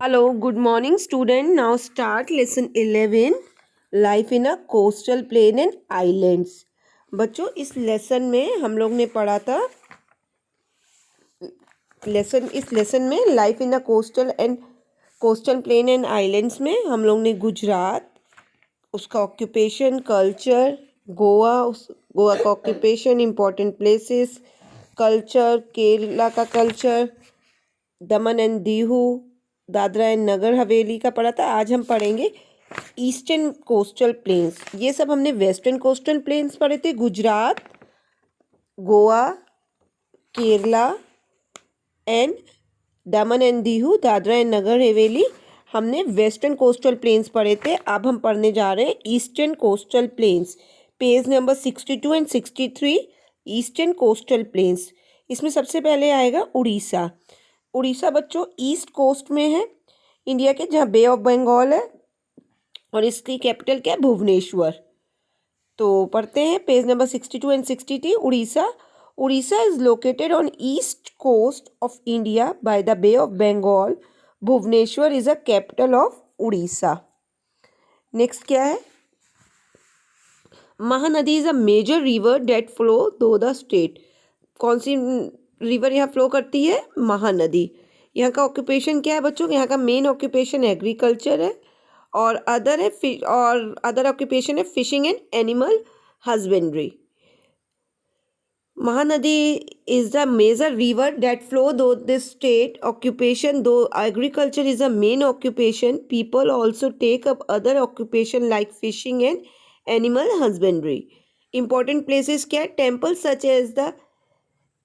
Hello, good morning, student. Now start lesson 11 Life in a coastal plain and islands. बच्चों इस lesson में हम लोग ने पढ़ा था इस लेसन में life in a coastal plain and islands में हम लोग ने गुजरात, उसका ऑक्यूपेशन, कल्चर, गोवा का occupation, important places, culture, Kerala का culture, Daman and दीहू, Dadra and Nagar Haveli का पढ़ा था। आज हम पढ़ेंगे ईस्टर्न कोस्टल प्लेन्स। ये सब हमने वेस्टर्न कोस्टल प्लेन्स पढ़े थे, Gujarat, Goa, Kerala and Daman and दीहू, Dadra and Nagar Haveli हमने वेस्टर्न कोस्टल प्लेन्स पढ़े थे। अब हम पढ़ने जा रहे हैं eastern coastal planes. Page number 62 and 63, eastern coastal planes. इसमें सबसे पहले आएगा उड़ीसा। उड़ीसा बच्चों ईस्ट कोस्ट में है इंडिया के, जहाँ बे ऑफ बंगाल है और इसकी कैपिटल क्या है, भुवनेश्वर। तो पढ़ते हैं page number 62 and 63। Orissa is located on east coast of India by the bay of Bengal. Bhubaneswar is a capital of Orissa. Next क्या है, Mahanadi is a major river that flow through the state. कौन सी रिवर यहाँ फ्लो करती है, महानदी। यहाँ का ऑक्यूपेशन क्या है बच्चों, यहाँ का मेन ऑक्यूपेशन एग्रीकल्चर है और अदर ऑक्यूपेशन है fishing and animal husbandry. Mahanadi is the major river that flow though this state occupation. Though agriculture is a main occupation, people also take up other occupation like fishing and animal husbandry. Important places क्या, temples such as the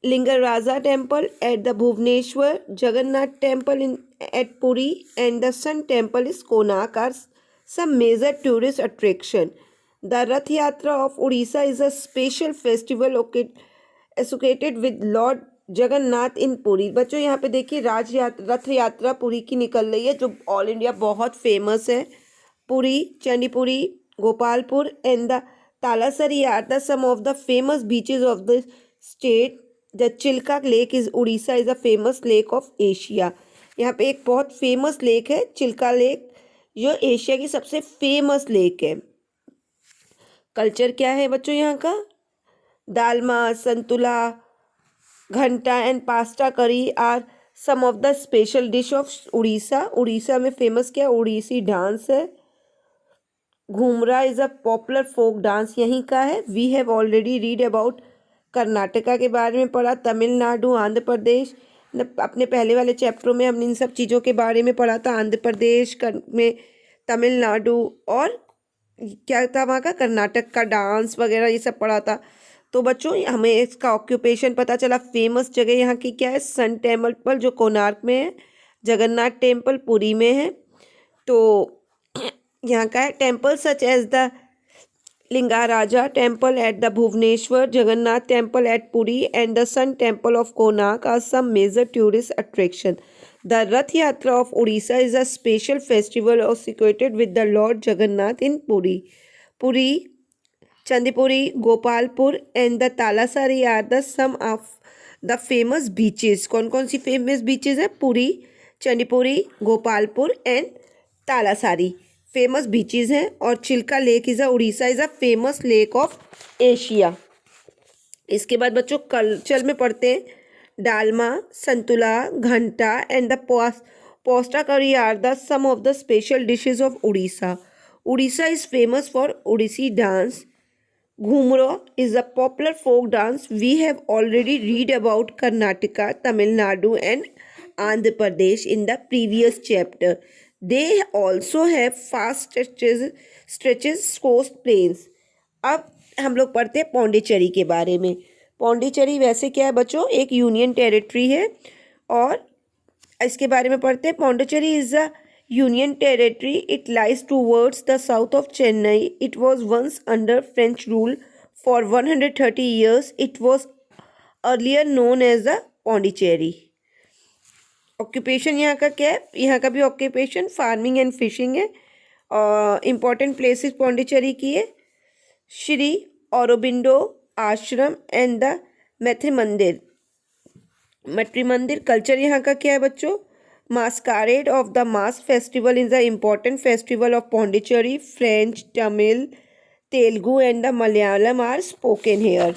Lingaraja temple at the Bhubaneswar, Jagannath temple at Puri and the Sun temple is Konark are some major tourist attraction. The Rath Yatra of Odisha is a special festival associated with lord Jagannath in Puri. बच्चों यहाँ पे देखिए रथ यात्रा पुरी की निकल रही है, जो ऑल इंडिया बहुत फेमस है। Puri, Chandipuri, Gopalpur and the Talasari are the some of the famous beaches of the state. The Chilika lake is Orissa is a famous lake of Asia. यहाँ पे एक बहुत फेमस लेक है चिल्का लेक, जो एशिया की सबसे फेमस लेक है। कल्चर क्या है बच्चों यहाँ का, dalma, santula, ghanta and pasta curry are some of the special dish of Orissa. Orissa में फेमस क्या, उड़ीसी डांस है। Ghumura is a popular folk dance यहीं का है। We have already read about Karnataka के बारे में पढ़ा, तमिलनाडु, आंध्र प्रदेश। अपने पहले वाले चैप्टरों में हमने इन सब चीज़ों के बारे में पढ़ा था, आंध्र प्रदेश में, तमिलनाडु और क्या था वहाँ का, कर्नाटक का डांस वगैरह ये सब पढ़ा था। तो बच्चों हमें इसका ऑक्यूपेशन पता चला। फेमस जगह यहाँ की क्या है, सन टेम्पल जो कोणार्क में है, जगन्नाथ टेम्पल पुरी में है। तो यहाँ का है temple such as the Lingaraja temple at the Bhubaneswar, Jagannath temple at Puri and the sun temple of Konark are some major tourist attraction. The Rath Yatra of Orissa is a special festival associated with the Lord Jagannath in Puri, Chandipuri, Gopalpur and the Talasari are the some of the famous beaches. कौन कौन सी famous beaches है, Puri, Chandipuri, Gopalpur and Talasari famous beaches हैं। और Chilika lake is a Orissa is a famous lake of Asia. इसके बाद बच्चों culture में पढ़ते हैं, Dalma, संतुला, ghanta and the posta curry are the some of the special dishes of Orissa. Orissa is famous for Odissi dance. Ghumro is a popular folk dance. We have already read about Karnataka, Tamil Nadu and Andhra Pradesh in the previous chapter. They also have fast stretches coast plains. अब हम लोग पढ़ते हैं पौंडीचेरी के बारे में। पौंडीचेरी वैसे क्या है बच्चों, एक यूनियन टेरिटरी है और इसके बारे में पढ़ते हैं। Pondicherry is a Union territory. It lies towards the south of Chennai. It was once under French rule for 130 years. It was earlier known as the Pondicherry. Occupation यहाँ का क्या है, यहाँ का भी ऑक्यूपेशन फार्मिंग एंड फिशिंग है। Important places Pondicherry की है, श्री औरोबिंदो आश्रम एंड द मैत्री मंदिर। कल्चर यहाँ का क्या है बच्चों, Masquerade of the Mask Festival is the important festival of Pondicherry. French, Tamil, Telugu and the Malayalam are spoken here.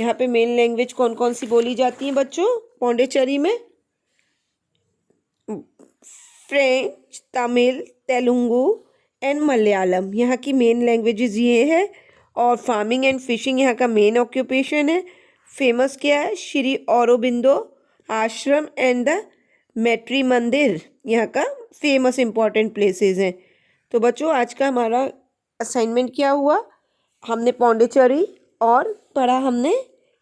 यहाँ पे मेन लैंग्वेज कौन कौन सी बोली जाती है बच्चों पौंडीचेरी में? फ्रेंच, तमिल, तेलुगु एंड मलयालम यहाँ की मेन लैंग्वेजेस ये है। और फार्मिंग एंड फिशिंग यहाँ का मेन ऑक्यूपेशन है। फेमस क्या है? श्री औरोबिंदो आश्रम एंड द मैट्री मंदिर यहाँ का फेमस इंपॉर्टेंट प्लेसेस हैं। तो बच्चों आज का हमारा असाइनमेंट क्या हुआ? हमने पौंडीचेरी और पढ़ा हमने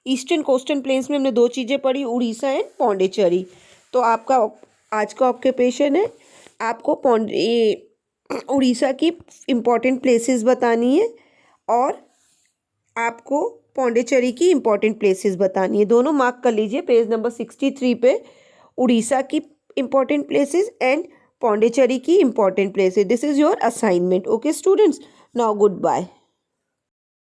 ईस्टर्न कोस्टल प्लेन्स में हमने दो चीज़ें पढ़ी, उड़ीसा एंड पौंडीचेरी। तो आपका आज का ऑक्यूपेशन है आपको उड़ीसा की इम्पॉर्टेंट प्लेसेस बतानी है और आपको पौंडीचेरी की इम्पॉर्टेंट प्लेसेस बतानी है। दोनों मार्क कर लीजिए पेज नंबर 63 पे, उड़ीसा की इम्पॉर्टेंट प्लेसेस एंड पौंडीचेरी की important places. This is your assignment. Okay students, now good bye.